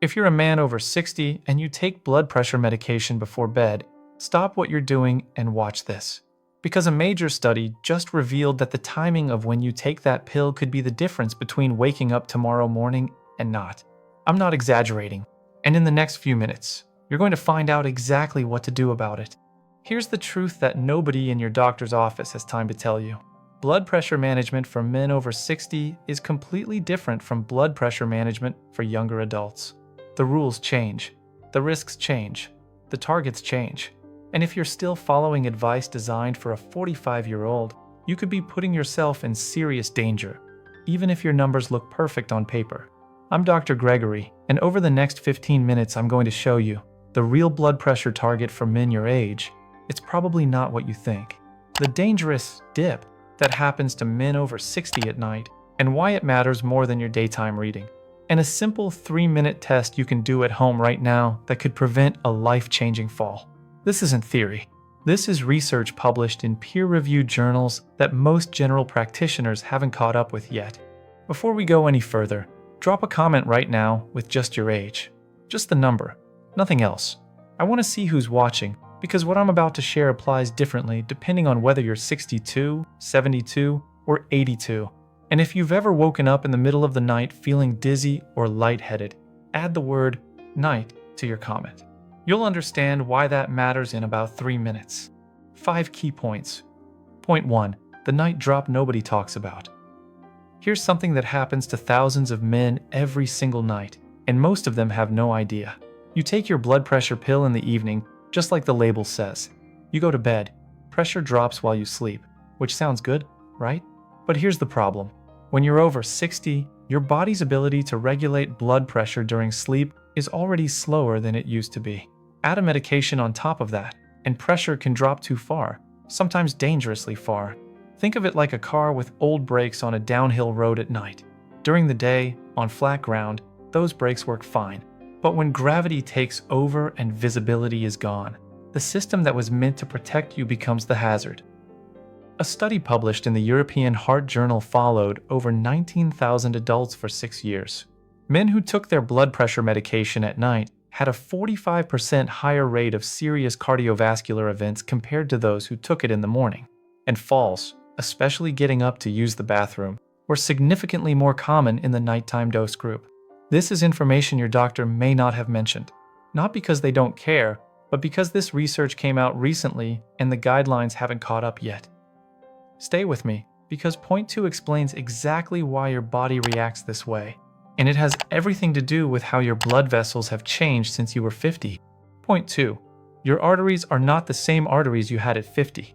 If you're a man over 60 and you take blood pressure medication before bed, stop what you're doing and watch this. Because a major study just revealed that the timing of when you take that pill could be the difference between waking up tomorrow morning and not. I'm not exaggerating. And in the next few minutes, you're going to find out exactly what to do about it. Here's the truth that nobody in your doctor's office has time to tell you. Blood pressure management for men over 60 is completely different from blood pressure management for younger adults. The rules change, the risks change, the targets change. And if you're still following advice designed for a 45-year-old, you could be putting yourself in serious danger, even if your numbers look perfect on paper. I'm Dr. Gregory, and over the next 15 minutes I'm going to show you the real blood pressure target for men your age. It's probably not what you think. The dangerous dip that happens to men over 60 at night, and why it matters more than your daytime reading. And a simple 3-minute test you can do at home right now that could prevent a life-changing fall. This isn't theory. This is research published in peer-reviewed journals that most general practitioners haven't caught up with yet. Before we go any further, drop a comment right now with just your age. Just the number, nothing else. I want to see who's watching, because what I'm about to share applies differently depending on whether you're 62, 72, or 82. And if you've ever woken up in the middle of the night feeling dizzy or lightheaded, add the word night to your comment. You'll understand why that matters in about 3 minutes. 5 key points. Point 1. The night drop nobody talks about. Here's something that happens to thousands of men every single night, and most of them have no idea. You take your blood pressure pill in the evening, just like the label says. You go to bed. Pressure drops while you sleep, which sounds good, right? But here's the problem. When you're over 60, your body's ability to regulate blood pressure during sleep is already slower than it used to be. Add a medication on top of that, and pressure can drop too far, sometimes dangerously far. Think of it like a car with old brakes on a downhill road at night. During the day, on flat ground, those brakes work fine. But when gravity takes over and visibility is gone, the system that was meant to protect you becomes the hazard. A study published in the European Heart Journal followed over 19,000 adults for 6 years. Men who took their blood pressure medication at night had a 45% higher rate of serious cardiovascular events compared to those who took it in the morning. And falls, especially getting up to use the bathroom, were significantly more common in the nighttime dose group. This is information your doctor may not have mentioned, not because they don't care, but because this research came out recently and the guidelines haven't caught up yet. Stay with me, because point 2 explains exactly why your body reacts this way. And it has everything to do with how your blood vessels have changed since you were 50. Point 2. Your arteries are not the same arteries you had at 50.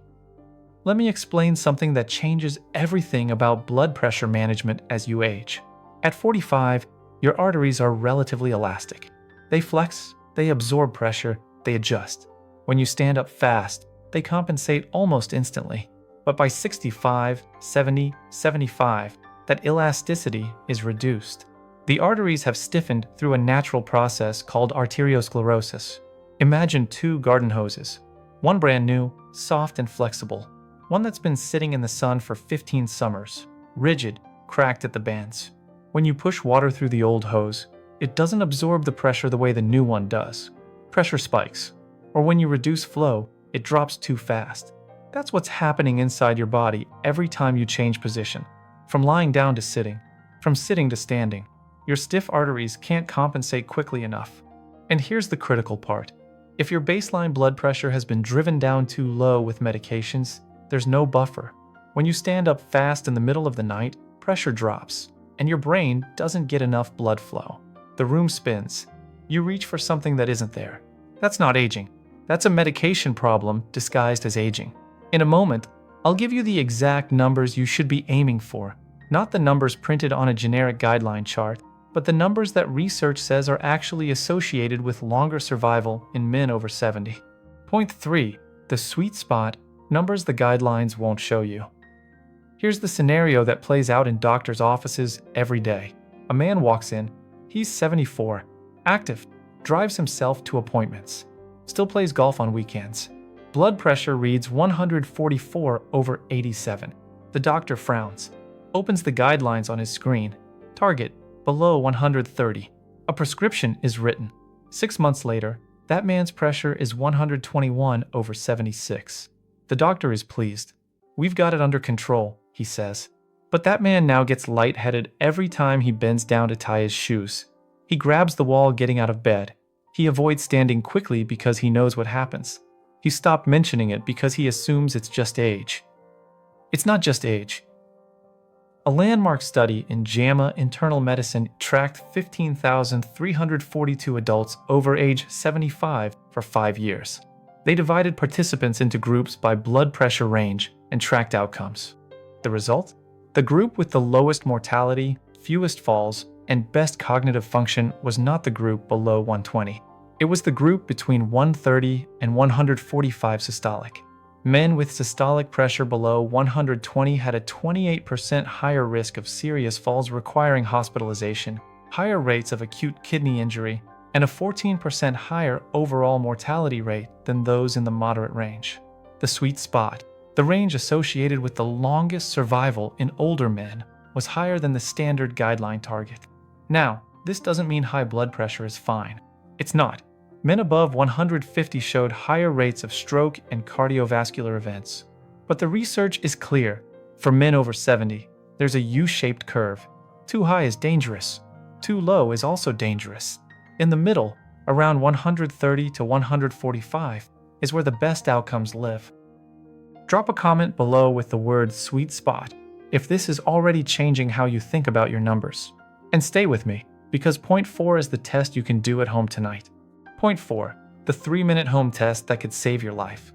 Let me explain something that changes everything about blood pressure management as you age. At 45, your arteries are relatively elastic. They flex, they absorb pressure, they adjust. When you stand up fast, they compensate almost instantly. But by 65, 70, 75, that elasticity is reduced. The arteries have stiffened through a natural process called arteriosclerosis. Imagine 2 garden hoses. One brand new, soft and flexible. One that's been sitting in the sun for 15 summers, rigid, cracked at the bands. When you push water through the old hose, it doesn't absorb the pressure the way the new one does. Pressure spikes. Or when you reduce flow, it drops too fast. That's what's happening inside your body every time you change position. From lying down to sitting. From sitting to standing. Your stiff arteries can't compensate quickly enough. And here's the critical part. If your baseline blood pressure has been driven down too low with medications, there's no buffer. When you stand up fast in the middle of the night, pressure drops, and your brain doesn't get enough blood flow. The room spins. You reach for something that isn't there. That's not aging. That's a medication problem disguised as aging. In a moment, I'll give you the exact numbers you should be aiming for, not the numbers printed on a generic guideline chart, but the numbers that research says are actually associated with longer survival in men over 70. Point 3. The sweet spot, numbers the guidelines won't show you. Here's the scenario that plays out in doctors' offices every day. A man walks in. He's 74, active, drives himself to appointments, still plays golf on weekends. Blood pressure reads 144/87. The doctor frowns, opens the guidelines on his screen. Target, below 130. A prescription is written. 6 months later, that man's pressure is 121/76. The doctor is pleased. "We've got it under control," he says. But that man now gets lightheaded every time he bends down to tie his shoes. He grabs the wall getting out of bed. He avoids standing quickly because he knows what happens. He stopped mentioning it because he assumes it's just age. It's not just age. A landmark study in JAMA Internal Medicine tracked 15,342 adults over age 75 for 5 years. They divided participants into groups by blood pressure range and tracked outcomes. The result? The group with the lowest mortality, fewest falls, and best cognitive function was not the group below 120. It was the group between 130 and 145 systolic. Men with systolic pressure below 120 had a 28% higher risk of serious falls requiring hospitalization, higher rates of acute kidney injury, and a 14% higher overall mortality rate than those in the moderate range. The sweet spot, the range associated with the longest survival in older men, was higher than the standard guideline target. Now, this doesn't mean high blood pressure is fine. It's not. Men above 150 showed higher rates of stroke and cardiovascular events. But the research is clear. For men over 70, there's a U-shaped curve. Too high is dangerous. Too low is also dangerous. In the middle, around 130 to 145, is where the best outcomes live. Drop a comment below with the word "sweet spot" if this is already changing how you think about your numbers. And stay with me, because point 4 is the test you can do at home tonight. Point 4, the 3-minute home test that could save your life.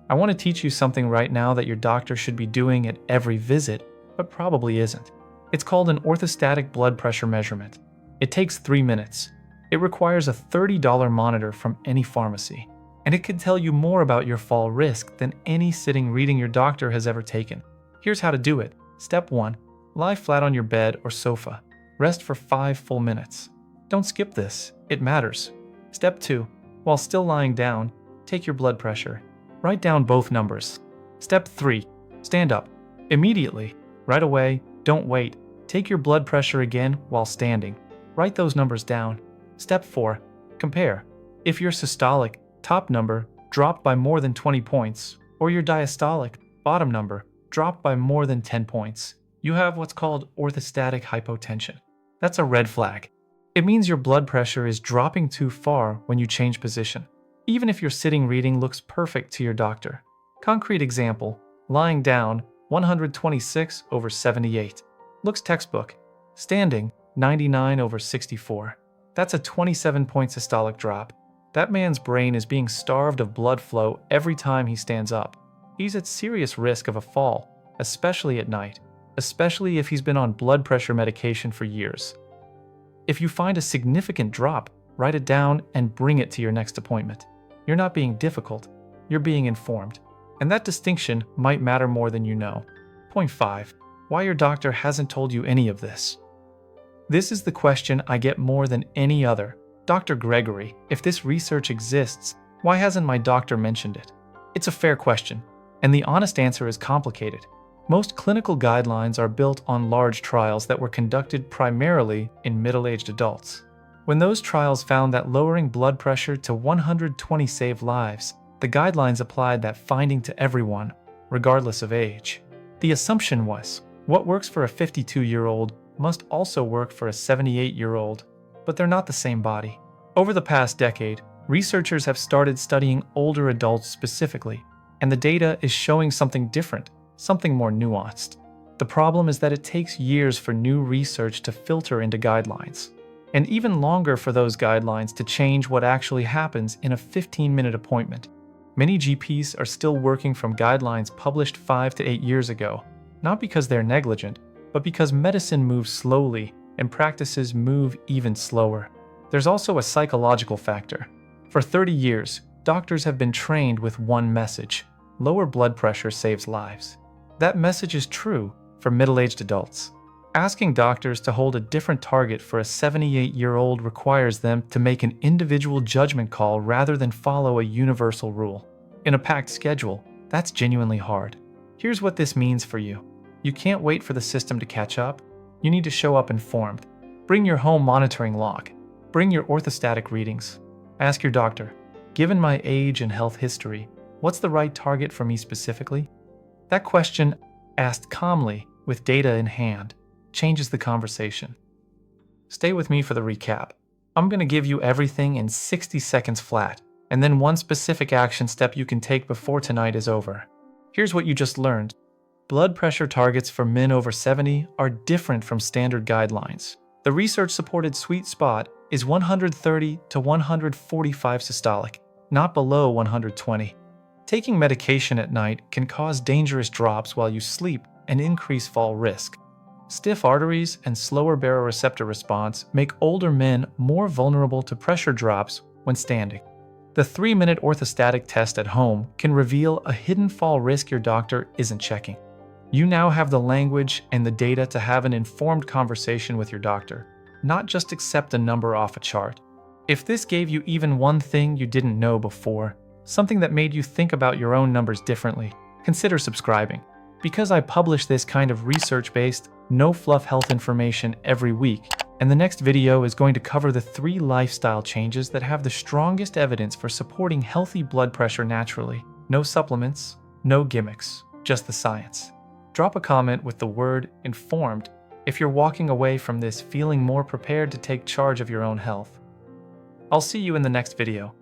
I want to teach you something right now that your doctor should be doing at every visit, but probably isn't. It's called an orthostatic blood pressure measurement. It takes 3 minutes. It requires a $30 monitor from any pharmacy, and it can tell you more about your fall risk than any sitting reading your doctor has ever taken. Here's how to do it. Step 1, lie flat on your bed or sofa. Rest for 5 full minutes. Don't skip this, it matters. Step 2, while still lying down, take your blood pressure. Write down both numbers. Step 3, stand up. Immediately, right away, don't wait. Take your blood pressure again while standing. Write those numbers down. Step 4, compare. If your systolic, top number, dropped by more than 20 points, or your diastolic, bottom number, dropped by more than 10 points, you have what's called orthostatic hypotension. That's a red flag. It means your blood pressure is dropping too far when you change position, even if your sitting reading looks perfect to your doctor. Concrete example, lying down, 126/78. Looks textbook. Standing, 99/64. That's a 27-point systolic drop. That man's brain is being starved of blood flow every time he stands up. He's at serious risk of a fall, especially at night, especially if he's been on blood pressure medication for years. If you find a significant drop, write it down and bring it to your next appointment. You're not being difficult, you're being informed. And that distinction might matter more than you know. Point 5, why your doctor hasn't told you any of this. This is the question I get more than any other. Dr. Gregory, if this research exists, why hasn't my doctor mentioned it? It's a fair question, and the honest answer is complicated. Most clinical guidelines are built on large trials that were conducted primarily in middle-aged adults. When those trials found that lowering blood pressure to 120 saved lives, the guidelines applied that finding to everyone, regardless of age. The assumption was, what works for a 52-year-old must also work for a 78-year-old, but they're not the same body. Over the past decade, researchers have started studying older adults specifically, and the data is showing something different. Something more nuanced. The problem is that it takes years for new research to filter into guidelines, and even longer for those guidelines to change what actually happens in a 15-minute appointment. Many GPs are still working from guidelines published 5 to 8 years ago, not because they're negligent, but because medicine moves slowly and practices move even slower. There's also a psychological factor. For 30 years, doctors have been trained with one message: lower blood pressure saves lives. That message is true for middle-aged adults. Asking doctors to hold a different target for a 78-year-old requires them to make an individual judgment call rather than follow a universal rule. In a packed schedule, that's genuinely hard. Here's what this means for you. You can't wait for the system to catch up. You need to show up informed. Bring your home monitoring log. Bring your orthostatic readings. Ask your doctor, given my age and health history, what's the right target for me specifically? That question, asked calmly with data in hand, changes the conversation. Stay with me for the recap. I'm going to give you everything in 60 seconds flat, and then one specific action step you can take before tonight is over. Here's what you just learned. Blood pressure targets for men over 70 are different from standard guidelines. The research-supported sweet spot is 130 to 145 systolic, not below 120. Taking medication at night can cause dangerous drops while you sleep and increase fall risk. Stiff arteries and slower baroreceptor response make older men more vulnerable to pressure drops when standing. The 3-minute orthostatic test at home can reveal a hidden fall risk your doctor isn't checking. You now have the language and the data to have an informed conversation with your doctor, not just accept a number off a chart. If this gave you even one thing you didn't know before, something that made you think about your own numbers differently, consider subscribing. Because I publish this kind of research-based, no-fluff health information every week, and the next video is going to cover the 3 lifestyle changes that have the strongest evidence for supporting healthy blood pressure naturally. No supplements, no gimmicks, just the science. Drop a comment with the word informed if you're walking away from this feeling more prepared to take charge of your own health. I'll see you in the next video.